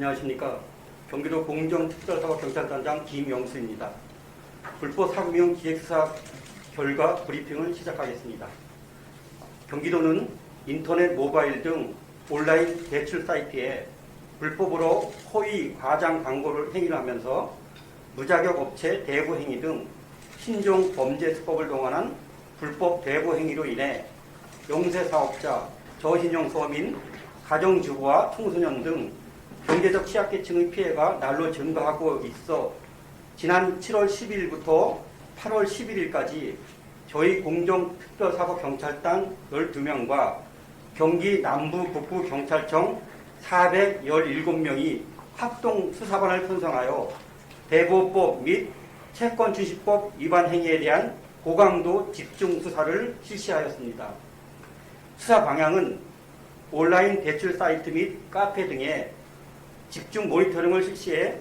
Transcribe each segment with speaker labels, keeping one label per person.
Speaker 1: 안녕하십니까. 경기도 공정특별사법경찰단장 김영수입니다. 불법 사금융 기획수사 결과 브리핑을 시작하겠습니다. 경기도는 인터넷, 모바일 등 온라인 대출 사이트에 불법으로 허위 과장 광고를 행위를 하면서 무자격 업체 대부 행위 등 신종 범죄 수법을 동원한 불법 대부 행위로 인해 영세 사업자, 저신용 서민, 가정주부와 청소년 등 경제적 취약계층의 피해가 날로 증가하고 있어 지난 7월 10일부터 8월 11일까지 저희 공정특별사법경찰단 12명과 경기 남부 북부 경찰청 417명이 합동 수사반을 편성하여 대보호법 및 채권주시법 위반 행위에 대한 고강도 집중 수사를 실시하였습니다. 수사 방향은 온라인 대출 사이트 및 카페 등에 집중 모니터링을 실시해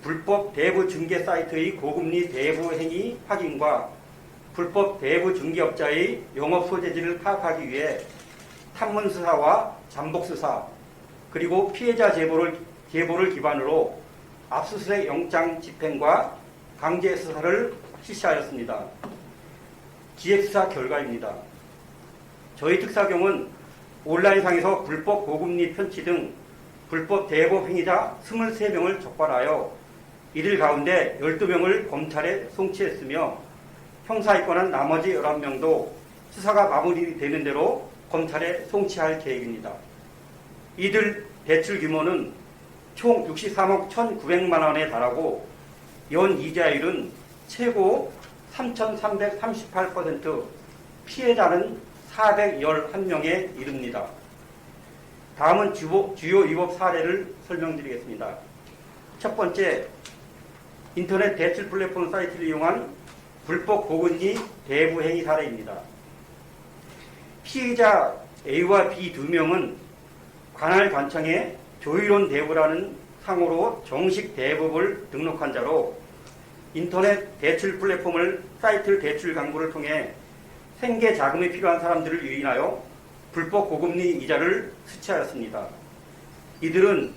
Speaker 1: 불법 대부 중개 사이트의 고금리 대부 행위 확인과 불법 대부 중개업자의 영업 소재지를 파악하기 위해 탐문 수사와 잠복 수사, 그리고 피해자 제보를 기반으로 압수수색 영장 집행과 강제 수사를 실시하였습니다. 기획수사 결과입니다. 저희 특사경은 온라인상에서 불법 고금리 편취 등 불법 대부 행위자 23명을 적발하여 이들 가운데 12명을 검찰에 송치했으며 형사 입건한 나머지 11명도 수사가 마무리되는 대로 검찰에 송치할 계획입니다. 이들 대출 규모는 총 63억 1,900만 원에 달하고 연 이자율은 최고 3,338%, 피해자는 411명에 이릅니다. 다음은 주요 위법 사례를 설명드리겠습니다. 첫 번째, 인터넷 대출 플랫폼 사이트를 이용한 불법 고금리 대부 행위 사례입니다. 피해자 A와 B 2명은 관할 관청에 조의론 대부라는 상호로 정식 대부를 등록한 자로 인터넷 대출 플랫폼을 사이트 대출 광고를 통해 생계 자금이 필요한 사람들을 유인하여 불법 고금리 이자를 수취하였습니다. 이들은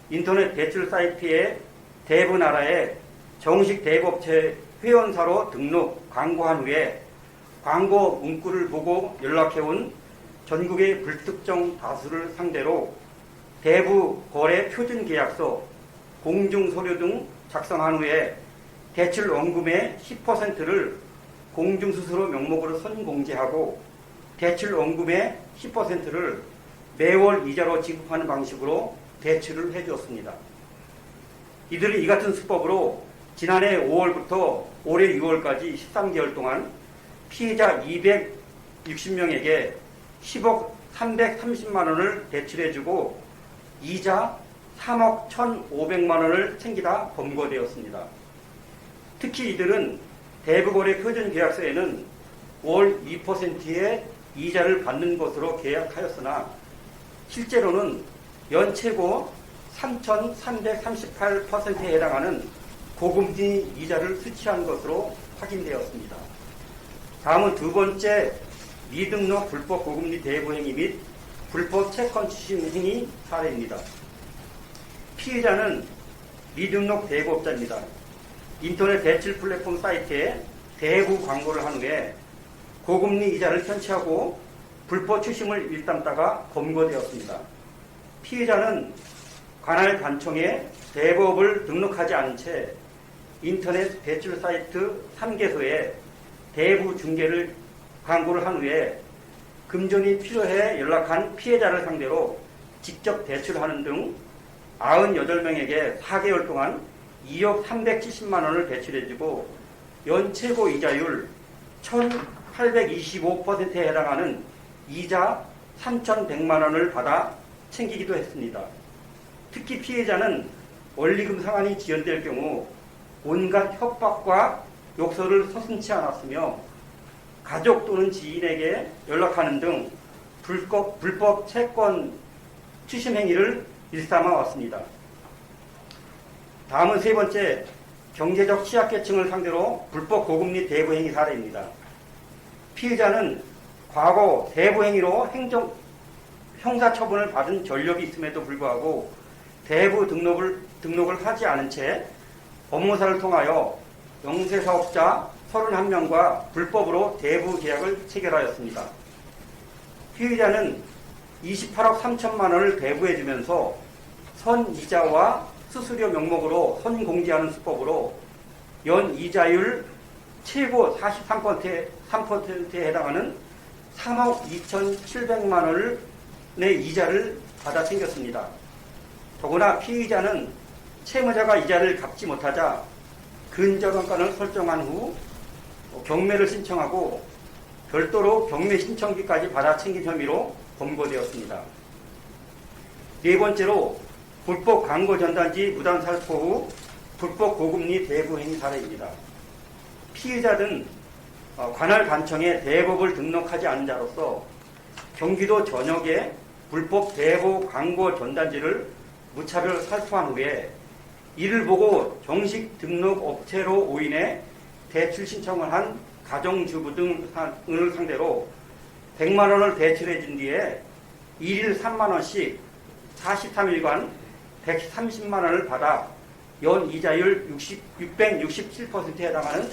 Speaker 1: 인터넷 대출 사이트에 대부 나라에 정식 대부업체 회원사로 등록, 광고한 후에 광고 문구를 보고 연락해온 전국의 불특정 다수를 상대로 대부 거래 표준 계약서, 공중 서류 등 작성한 후에 대출 원금의 10%를 공중 수수료 명목으로 선공제하고 대출 원금의 10%를 매월 이자로 지급하는 방식으로 대출을 해주었습니다. 이들은 이 같은 수법으로 지난해 5월부터 올해 6월까지 13개월 동안 피해자 260명에게 10억 330만 원을 대출해주고 이자 3억 1,500만 원을 챙기다 검거되었습니다. 특히 이들은 대부거래 표준 계약서에는 월 2%의 이자를 받는 것으로 계약하였으나 실제로는 연 최고 3,338%에 해당하는 고금리 이자를 수취한 것으로 확인되었습니다. 다음은 두 번째, 미등록 불법 고금리 대부 행위 및 불법 채권 추심 행위 사례입니다. 피해자는 미등록 대부업자입니다. 인터넷 대출 플랫폼 사이트에 대부 광고를 한 후에 고금리 이자를 편취하고 불법 추심을 일삼다가 검거되었습니다. 피해자는 관할 관청에 대부업을 등록하지 않은 채 인터넷 대출 사이트 3개소에 대부 중개를 광고를 한 후에 금전이 필요해 연락한 피해자를 상대로 직접 대출하는 등 98명에게 4개월 동안 2억 370만 원을 대출해주고 연 최고 이자율 1,825%에 해당하는 이자 3,100만 원을 받아 챙기기도 했습니다. 특히 피해자는 원리금 상환이 지연될 경우 온갖 협박과 욕설을 서슴지 않았으며 가족 또는 지인에게 연락하는 등 불법 채권 추심 행위를 일삼아 왔습니다. 다음은 세 번째, 경제적 취약계층을 상대로 불법 고금리 대부 행위 사례입니다. 피해자는 과거 대부 행위로 형사 처분을 받은 전력이 있음에도 불구하고 대부 등록을 하지 않은 채 법무사를 통하여 영세사업자 31명과 불법으로 대부 계약을 체결하였습니다. 피의자는 28억 3천만 원을 대부해주면서 선이자와 수수료 명목으로 선공제하는 수법으로 연이자율 최고 43%에 해당하는 3억 2,700만 원을 내 이자를 받아 챙겼습니다. 더구나 피의자는 채무자가 이자를 갚지 못하자 근저당권을 설정한 후 경매를 신청하고 별도로 경매 신청비까지 받아 챙긴 혐의로 검거되었습니다. 네 번째로 불법 광고 전단지 무단 살포 후 불법 고금리 대부 행위 사례입니다. 피의자 등 관할 관청에 대법을 등록하지 않은 자로서 경기도 전역에 불법 대부 광고 전단지를 무차별 살포한 후에 이를 보고 정식 등록 업체로 오인해 대출 신청을 한 가정주부 등을 상대로 100만 원을 대출해 준 뒤에 일일 3만 원씩 43일간 130만 원을 받아 연이자율 667%에 해당하는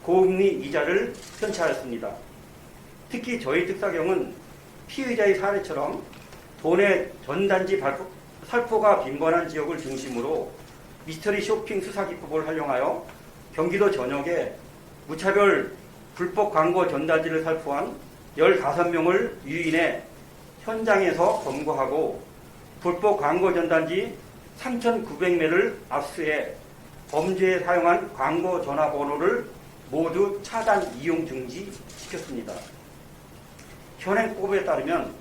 Speaker 1: 고금리 이자를 편취하였습니다. 특히 저희 특사경은 피의자의 사례처럼 도내 전단지 살포가 빈번한 지역을 중심으로 미스터리 쇼핑 수사 기법을 활용하여 경기도 전역에 무차별 불법 광고 전단지를 살포한 15명을 유인해 현장에서 검거하고 불법 광고 전단지 3,900매를 압수해 범죄에 사용한 광고 전화번호를 모두 차단 이용 중지시켰습니다. 현행법에 따르면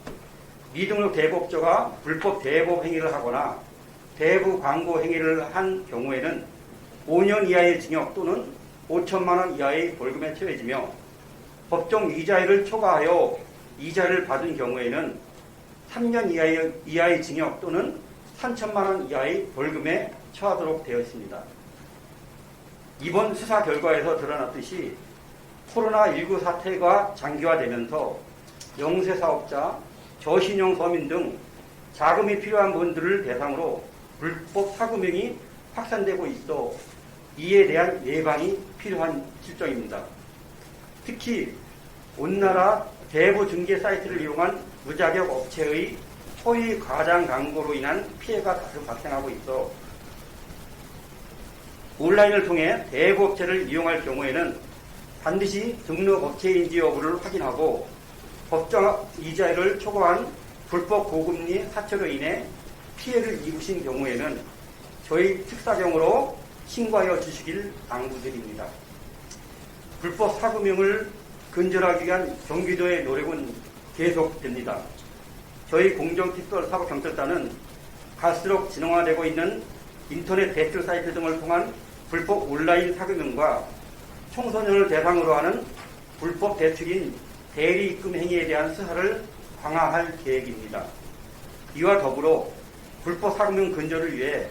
Speaker 1: 미등록 대법자가 불법 대법 행위를 하거나 대부 광고 행위를 한 경우에는 5년 이하의 징역 또는 5천만 원 이하의 벌금에 처해지며 법정 이자율을 초과하여 이자를 받은 경우에는 3년 이하의 징역 또는 3천만 원 이하의 벌금에 처하도록 되어 있습니다. 이번 수사 결과에서 드러났듯이 코로나19 사태가 장기화되면서 영세사업자, 저신용 서민 등 자금이 필요한 분들을 대상으로 불법 사금융이 확산되고 있어 이에 대한 예방이 필요한 실정입니다. 특히 온 나라 대부 중개 사이트를 이용한 무자격 업체의 허위 과장 광고로 인한 피해가 다수 발생하고 있어 온라인을 통해 대부 업체를 이용할 경우에는 반드시 등록 업체인지 여부를 확인하고 법정 이자율을 초과한 불법 고금리 사채로 인해 피해를 입으신 경우에는 저희 특사경으로 신고하여 주시길 당부드립니다. 불법 사금융을 근절하기 위한 경기도의 노력은 계속됩니다. 저희 공정특별사법경찰단은 갈수록 진화되고 있는 인터넷 대출 사이트 등을 통한 불법 온라인 사금융과 청소년을 대상으로 하는 불법 대출인 대리입금 행위에 대한 수사를 강화할 계획입니다. 이와 더불어 불법 사금융 근절을 위해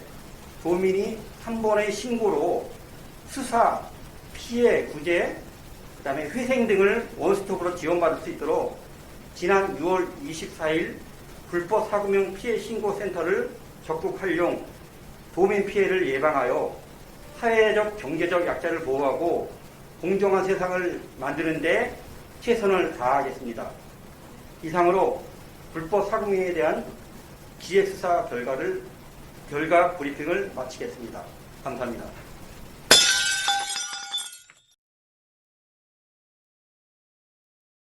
Speaker 1: 도민이 한 번의 신고로 수사, 피해, 구제, 그다음에 회생 등을 원스톱으로 지원받을 수 있도록 지난 6월 24일 불법 사금융 피해 신고 센터를 적극 활용, 도민 피해를 예방하여 사회적, 경제적 약자를 보호하고 공정한 세상을 만드는 데 최선을 다하겠습니다. 이상으로 불법 사금융에 대한 기획수사 결과 브리핑을 마치겠습니다. 감사합니다.